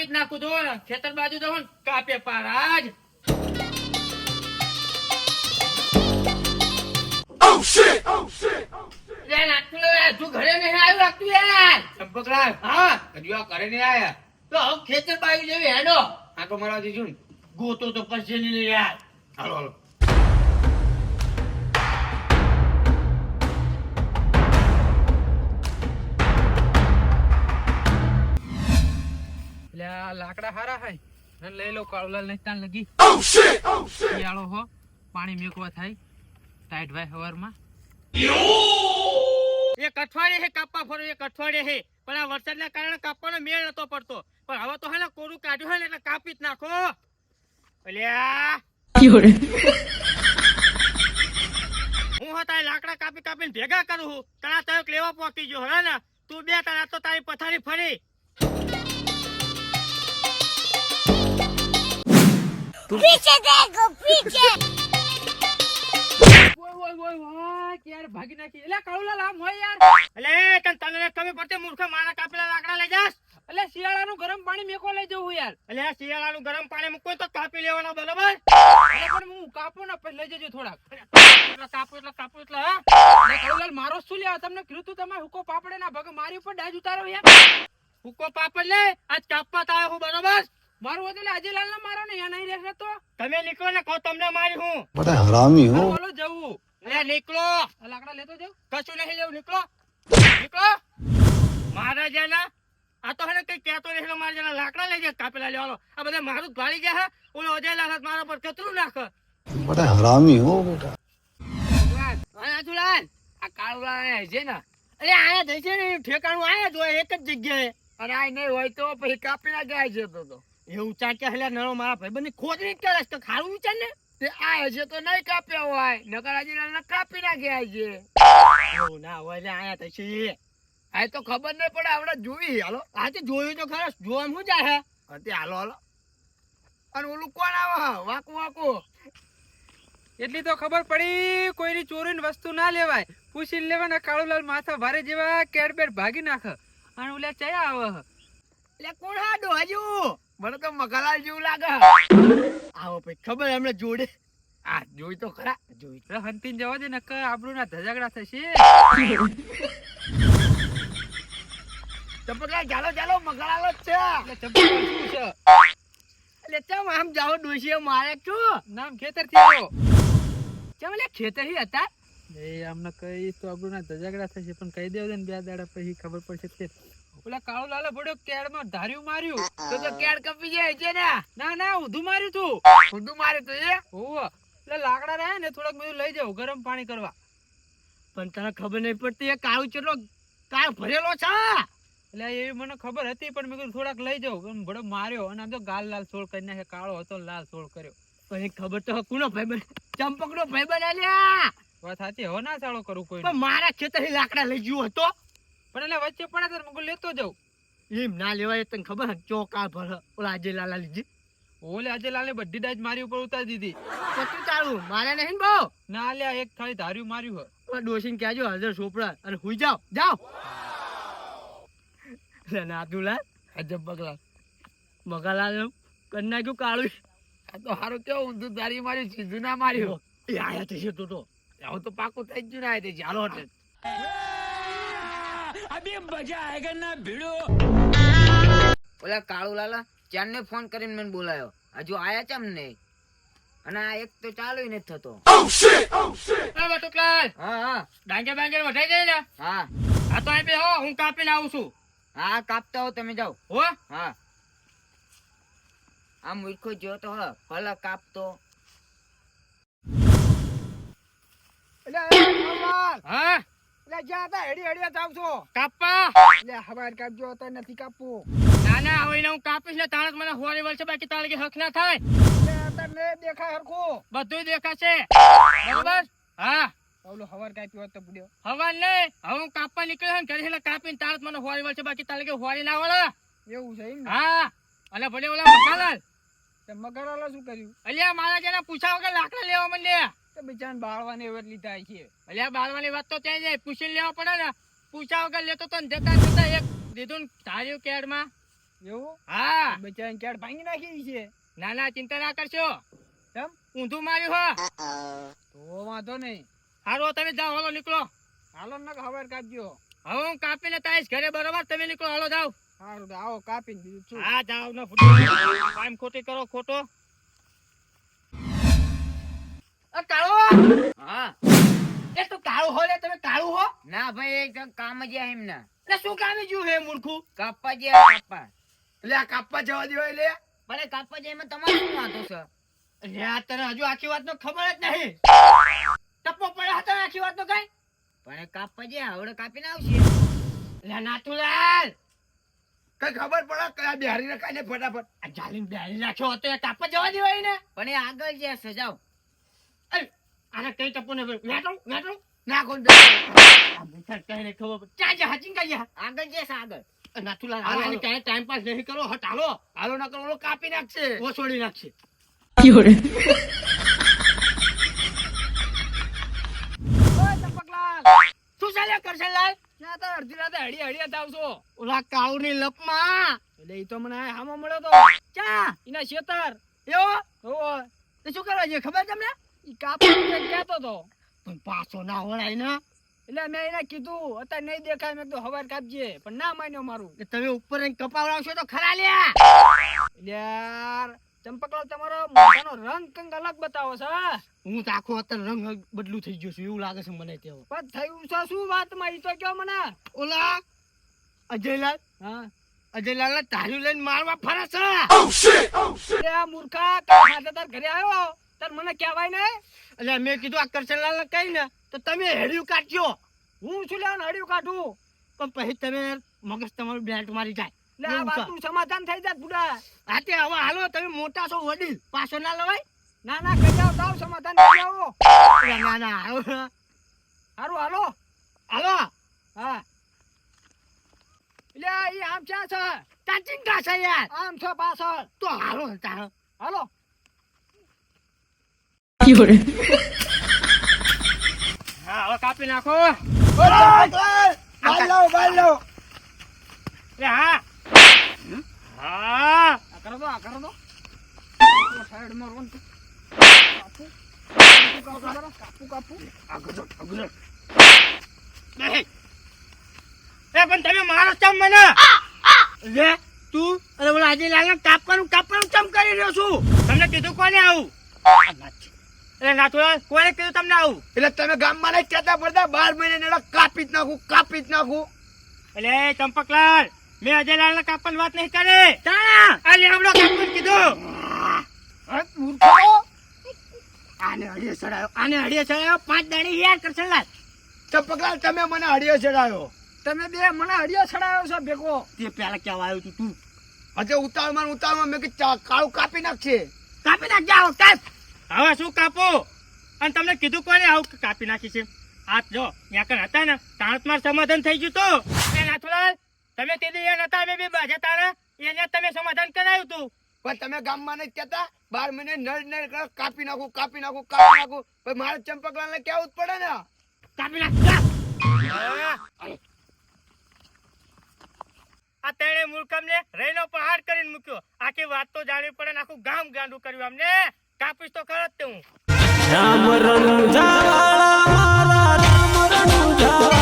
કાપી જ નાખું તો ખેતર બાજુ તો કાપે પારાજ. તું ઘરે નહીં આવ્યું લાગતું યાર. ચંપકલાલ હા હજુ આ ઘરે નહીં આયા તો હવે ખેતર બાજુ જેવી હેડો આટો મારવા દીધું ને ગોતો તો પછી નહીં યાર. હાલો હાલો. એટલે આ લાકડા હારા હાય ને લઈ લો કાળુલાલ ને તાન લગી શિયાળો હો પાણી મેકવા થાય ટાઈટ ભાઈ હવારમાં એક અઠવાડિયે હે કાપવા ફરો એક અઠવાડિયે હે પણ આ વરસાદના કારણે કાપવાનો મેળ નતો પડતો પણ હવે તો હે ને કોરું કાઢ્યું હે ને એટલે કાપી જ નાખો. અલ્યા હું હતા લાકડા કાપી કાપીને ભેગા કરું છું તારા તરફ લેવા પહોંચી ગયો હે ને તું બે તારા તો તારી પથારી ફરી. पीछे देखो पीछे યાર ભાગી નાખી એટલે કાળુલાલ આમ હોય યાર અલે તને ખબર પડતી મૂર્ખા મારા કાપેલા લાકડા લઈ જાસ. એટલે શિયાળાનું ગરમ પાણી મેકવા લઈ જવું યાર. અલે શિયાળાનું ગરમ પાણી મૂકો તો કાપી લેવાના બરાબર. એટલે પણ હું કાપું ને પછી લઈ જજો થોડાક એટલે કાપો એટલે હા. કાળુલાલ મારો શું લેવા તમને કીધું તું તમે હુકો પાપડે ના ભાગે મારી ઉપર ડાજ ઉતારો યાર. હુકો પાપડ લે આજ કાપવા તાયો હું બરાબર. મારું એટલે અજયલાલ ના મારો ને અહીંયા નહીં રહેશે તો તમે નીકળો ને કહો તમને મારી હું. बड़ा हरामी हो. બોલો જવું અલે નીકળો આ લાકડા લેતો જાવ કશું નહીં લેવું નીકળો નીકળો. મારા જેના આ તો હે ને કઈ કહેતો નહીં મારા જેના લાકડા લઈ જાય કાપેલા લેવાનો આ બધા મારું જ ભાળી ગયા હે ઓલો અજય લાલ મારા પર કતરું નાખ. बड़ा हरामी हो बेटा. આજુલાલ આ કાળુલાલ છે ને અરે આયા જઈ છે ને ઠેકાણું આયા જ હોય એક જ જગ્યાએ અને આ નહીં હોય તો પછી કાપી ના ગયા છે તો એવું ચાક્યા હેલા નળો મારા ભાઈબંધ ની ખોજ નહીં કરે તો ખારું વિચાર ને તે આ હશે તો નહીં કાપ્યા હોય નકર આજુલાલ ને કાપી ના ગયા છે એવું ના હોય એટલે આયા થશે આ તો ખબર નહીં પડે આપણે જોઈ હાલો આજે જોયું તો ખરા જોવા શું જાય હે હાલો હાલો અને ઓલું કોણ આવે વાકું વાકું એટલી તો ખબર પડી કોઈની ચોરીની વસ્તુ ના લેવાય પૂછી લેવાના કાળુલાલ માથા ભારે જેવા કેડબેડ ભાગી નાખ અને ઓલા ચયા આવે એટલે કોણ હાડો હજુ મને તો મગલાલ જેવું લાગે આવો પછી ખબર એમને જોડે આ જોઈ તો ખરા જોઈ તો હંતીન જવા દે ને કે આબરૂ ના ધજાગડા થશે ચંપકલાલ ચાલો ચાલો મગલાલ જ છે એટલે ચંપલ શું છે એટલે ચમ આમ જાઓ ડોશીએ મારે છું નામ ખેતર થી આવ્યો ચમ એટલે ખેતર હી હતા એ આમને કઈ તો આબરૂ ના ધજાગડા થશે પણ કહી દેવ ને બે દાડા પછી ખબર પડશે તે ઓલા કાળુલાલે ભડ્યો કેડમાં ધાર્યું માર્યું તો કેડ કપી જાય છે ને ના ના ઊંધું માર્યું તું ઊંધું મારે તો એ ઓવ એટલે લાકડા રહ્યા ને થોડાક બધું લઈ જાવ ગરમ પાણી કરવા પણ તને ખબર નહીં પડતી એ કાળું ચેટલો કાળ ભરેલો છે એટલે એવી મને ખબર હતી પણ મેં કીધું થોડાક લઈ જાઉં ભડો માર્યો અને આમ તો ગાલ લાલ સોળ કરી નાખે કાળો હતો લાલ સોળ કર્યો પણ ખબર તો કોનો ભાઈબંધ ચંપકનો ભાઈબંધ આલ્યા વાત સાચી હવે ના ચાલો કરું કોઈ પણ મારા ખેતરથી લાકડા લઈ ગયો હતો પણ એટલે વચ્ચે પડે તો મેં લેતો જાઉં એમ ના લેવાય તને ખબર ચોકા ભર ઓલા આજે લાલા લીધી ઓલે આજે લાલે બધી ડાજ મારી ઉપર ઉતારી દીધી કતું ચાલુ મારે નહીં બહુ ના લ્યા એક થાળી ધાર્યું માર્યું હે ડોસીને કહેજો હાજર સોપડા અને હુઈ જાઓ જાઓ નાતુલા અજબ બગલા મગાલાલ કરી નાખ્યું કાળું આ તો હારું કેવું ઊંધું તારી માર્યું સીધું ના માર્યું એ આયા થશે તો હવે તો પાકું થઈ જ ગયું ને આયા થઈ ચાલો એટલે अभी मजा आएगा ना भिड़ो. ઓલા કાળુલાલા ચાંદને ફોન કરીને મને બોલાયો હજુ આયા ચમ નહીં અને આ એક તો ચાલુ નથી થતો. બટુકલાલ હા હા ડાંગે બાંગે વઢાઈ જાય ને હા આ તો અહીં બે હો હું કાપીને આવું છું હા કાપતા હો તમે જાઓ. હો હા આ મૂર્ખો જો તો ભલે કાપતો. હા જ્યાં હતા હેડી હેડી જાવ છો કાપા એટલે હવાર કાપજો તો નથી કાપવું ના ના હવે એને હું કાપીશ ને તારે જ મને હોરી વળશે બાકી તારે કે હક ના થાય તમને દેખાય હરખું બધું દેખાશે બરોબર હા ઓલો હવાર કાપ્યો તો પૂડ્યો હવા નહીં હવે હું કાપવા નીકળ્યો ને ઘરે એટલે કાપીને તારે જ મને હોરી વળશે બાકી તારે કે હોરી ના વળે એવું છે એમ ને હા અને ભલે ઓલા મકાલાલ તે મગરવાલા શું કર્યું અલ્યા મારા જેના પૂછા વગર લાકડા લેવા માંડ્યા તો બિચારાને બાળવાને એવત લીધા છે અલ્યા બાળવાની વાત તો ત્યાં જાય પૂછી લેવા પડે ને પૂછા વગર લેતો તો ને જતા જતા એક દીધું ને ધાર્યું કેડમાં એવું હા બચારાને કેડ ભાંગી નાખી છે. ના ના ચિંતા ના કરશો. કેમ? ઊંધું માર્યું હો. તો વાંધો નહીં. હારો તમે જાઓ, હાલો નીકળો. હાલો ને ખબર કાપજો. હવે હું કાપીને તાઈશ ઘરે, બરોબર? તમે નીકળો, હાલો જાઓ. સારું તો આવો કાપીને બીજું શું. હા જાઓ ને ફૂટી કામ ખોટી કરો ખોટો. કાળો હા એ તું કાળું હો લે, તમે કાળું હો? ના ભાઈ એક કામ જ આ એમના એટલે શું કામી જ્યું હે મૂર્ખું? કાપવા ગયા કાપવા. એટલે આ કાપવા જવા દેવાય લે. ભલે કાપવા જાય એમાં તમારે શું વાંધો છે? એટલે આ તને હજુ આખી વાત નો ખબર જ નહીં. ટપ્પો પડ્યો હતો આખી વાત નો કઈ? પણ એ કાપવા જાય હવે કાપીને આવશે. એટલે નાથુલાલ કઈ ખબર પડે કયા બિહારી ને કાને ફટાફટ આ જાલીને બિહારી નાખ્યો હતો એ કાપવા જવા દેવાય ને. પણ એ આગળ જાય સજાવ. આને કઈ ટપ્પો ને નાટો નાખો આ મુઠા કઈ ને ખબર પડે ચા જા હાચીન કઈ જા આગળ જશે આગળ. નાથુલાલ હાલો આને કઈ ટાઈમ પાસ નહીં કરો. હટ હાલો હાલો ના કરો કાપી નાખશે, ઓછોડી નાખશે. ઓય ચંપકલાલ, શું ચાલ્યા કરશે લાલ? ક્યાં તો અડધી રાતે હળી આવશો? ઓલા કાળુની લપમાં એટલે ઈ તો મને હામો મળ્યો તો ચા ઈના શેતર. એવો ઓય તો શું કરવા છે ખબર તમને? ઈ કાપવાનું કંઈક કહેતો તો. પણ પાછો ના વળાય ને. એટલે મેં એને કીધું અત્યારે નહીં દેખાય, મેં કીધું હવાર કાપજે, પણ ના માન્યો મારું. કે તમે ઉપર રહીને કપાવડાવશો તો ખરા લ્યા. એટલે યાર ચંપકલાલ તમારો મોઢાનો રંગ કંઈક અલગ બતાવો છે. હું તો આખો અત્યારે રંગ બદલું થઈ ગયો છું એવું લાગે છે મને. તેવો પણ થયું છે શું વાતમાં ઈ તો કયો મને. ઓલા અજયલાલ હા અજયલાલ તાર્યું લઈને મારવા ફરે છે. અરે આ મૂર્ખા કાલ સાથે તાર ઘરે આવ્યો તાર મને કહેવાય ને. એટલે મેં કીધું આ કરશનલાલ ને કઈ ને તો તમે હેડ્યું કાઢજો. હું શું લેવાનું હડિયું કાઢું? પણ પછી તમે મગજ તમારું બેલ્ટ મારી જાય. એટલે આ એવું છે. વાતનું સમાધાન થઈ જાય બુડા. હા તે હવે હાલો તમે મોટા છો વડીલ પાછો ના લવાય. ના ના કહી જાવ જાવ સમાધાન કરી આવો. એટલે ના ના હાલો હારું હાલો. હાલો હા એટલે ઈ આમ ક્યાં છે? તાચીન કા છે યાર. આમ છે પાછળ. તો હાલો તારો હાલો. હા હવે કાપી નાખો. બાલ લો. એ હા હા આ કરો તો આ કરો તો. સાઈડ માં રોન. કાપુ. નહીં. એ પણ તમે મારો ચમ મને લે તું અરે ઓલા અજયલાલ ને કાપવાનું ચમ કરી રહ્યો છું. તમને કીધું કોને આવું? એટલે નાથુલાલ કોને કીધું તમને આવું? એટલે તમે ગામમાં નહીં કહેતા પડતા 12 મહિને નેડા કાપી જ નાખું. એટલે ચંપકલાલ મેં અજયલાલ ને કાપવાની વાત નહીં કરી. તાણા આ લેવડો કાપવાનું કીધું. આને હડિયે ચડાયો 5 દાડી યાર કરશનલાલ. ચંપકલાલ તમે મને હડિયો ચડાયો. તમે બે મને હડિયો ચડાયો છો ભેગો. તે પેલા કેવા આવ્યું તું હજે ઉતાવળમાં મેં કીધું કાળું કાપી નાખશે. કાપી નાખ જાઓ કાપ. હવે શું કાપો? અને તમને કીધું કોને આવું કે કાપી નાખી છે? હાથ જો ત્યાં કણ હતા ને તાણ તમાર સમાધાન થઈ ગયું તો. એ નાથુલાલ તમે તે દી નતા અમે બે બાજા તારે એને તમે સમાધાન કરાયું તું. પણ તમે ગામમાં નહીં કહેતા 12 મહિને નળ કાપી નાખું. પણ મારે ચંપકલાલ ને કેવું જ પડે ને. કાપી નાખ કાપ. આ તેણે મૂર્ખમ ને રેનો પહાડ કરીને મૂક્યો. આખી વાત તો જાણવી પડે ને આખું ગામ ગાંડું કર્યું અમને. કાપીશ તો ખરો જ તે હું. રામ રંજા વાળા મારા રામ રંજા